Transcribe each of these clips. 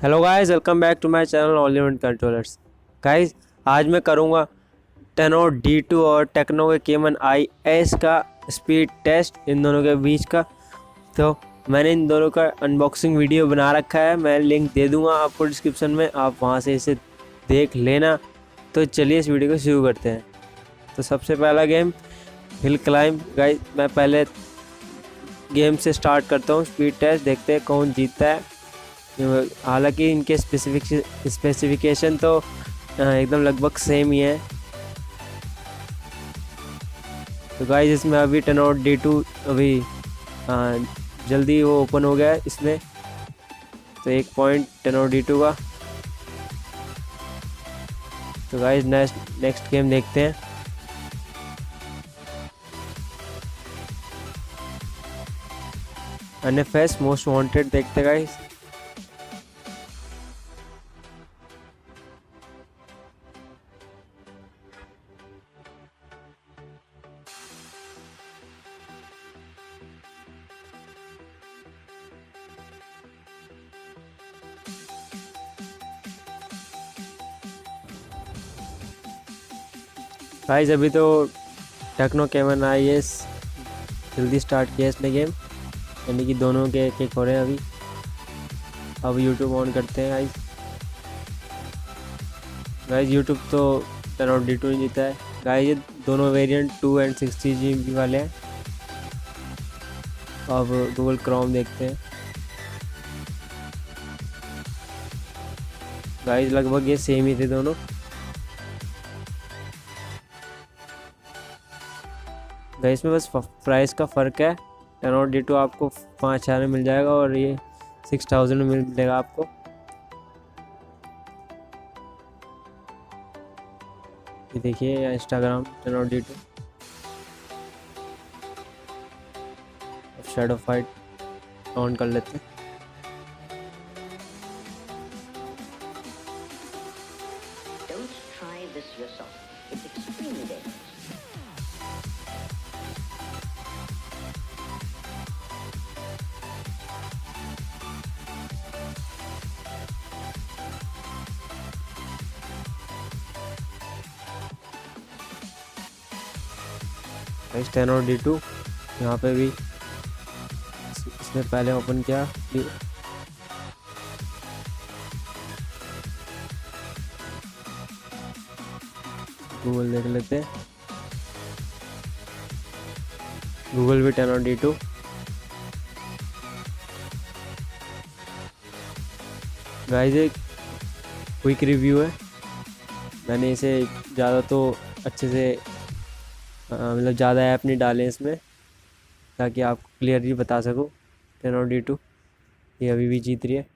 Hello guys, welcome back to my channel all in controllers. Guys, आज मैं करूँगा tenure D2 और techno के केमन iACE का स्पीड टेस्ट, इन दोनों के बीच का। तो मैंने इन दोनों का अनबॉक्सिंग वीडियो बना रखा है, मैं लिंक दे दूँगा आपको डिस्क्रिप्शन में, आप वहाँ से इसे देख लेना। तो चलिए इस वीडियो को शुरू करते हैं। तो सबसे पहला गेम हिल क्लाइंब। गाइस, मैं पहले गेम से स्टार्ट करता हूँ स्पीड टेस्ट, देखते हैं कौन जीतता है। हालांकि इनके स्पेसिफिकेशन तो एकदम लगभग सेम ही है। तो गाइस, इसमें अभी टेनोर D2 अभी जल्दी वो ओपन हो गया है इसमें। तो 1 पॉइंट टेनोर D2 का। तो गाइस, नेक्स्ट गेम देखते हैं। NFS मोस्ट वांटेड देखते हैं गाइस। गाइस, अभी तो टेक्नो कैमन iACE जल्दी स्टार्ट किया इसने गेम, यानी कि दोनों के एक हो रहे हैं अभी। अब यूट्यूब ऑन करते हैं गाइस। गाइस, यूट्यूब तो टेनोर D2 नहीं जीता है गाइस। ये दोनों वेरिएंट 2 एंड 60 GB वाले हैं। अब गूगल क्रोम देखते हैं गाइस, लगभग ये सेम ही थे दोनों। गाइस, में बस प्राइस का फ़र्क है। टेनोर D2 आपको 5,000 में मिल जाएगा और ये 6,000 में मिलेगा आपको। ये देखिए Instagram tenure D2। Shadow fight on कर लेते हैं। Don't try this yourself. It's extremely dangerous. Guys, tenure D2 यहाँ पे भी इसने पहले ओपन किया। गूगल देख लेते हैं। गूगल भी टेनोर D2। गाइस, एक क्विक रिव्यू है। मैंने इसे ज़्यादा तो अच्छे से मतलब ज़्यादा ऐप नहीं डाले इसमें, ताकि आपको क्लियरली बता सकूँ। टेनोर D2 ये अभी भी जीत रही है।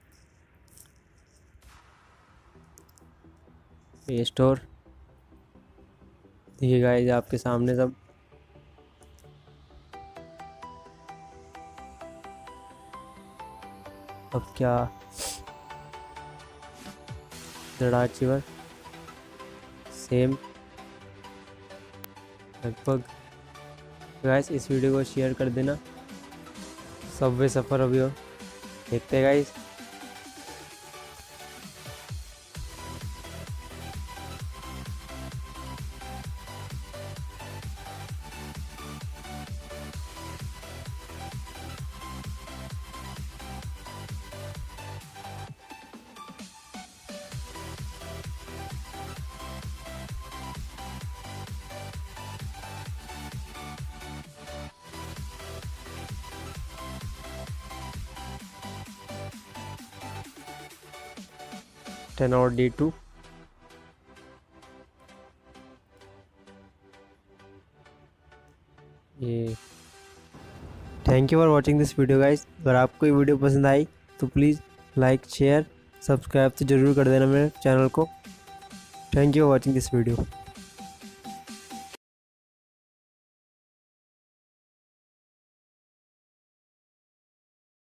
ये स्टोर देखिए गाइस, आपके सामने सब। अब क्या अचीवर सेम लगभग। गाइस, इस वीडियो को शेयर कर देना। सबवे सफ़र अभी और देखते हैं गाइस। टेनोर D2 ये। Thank you for watching this video guys. अगर आपको ये वीडियो पसंद आई तो प्लीज़ लाइक, शेयर, सब्सक्राइब तो ज़रूर कर देना मेरे चैनल को। Thank you for watching this video.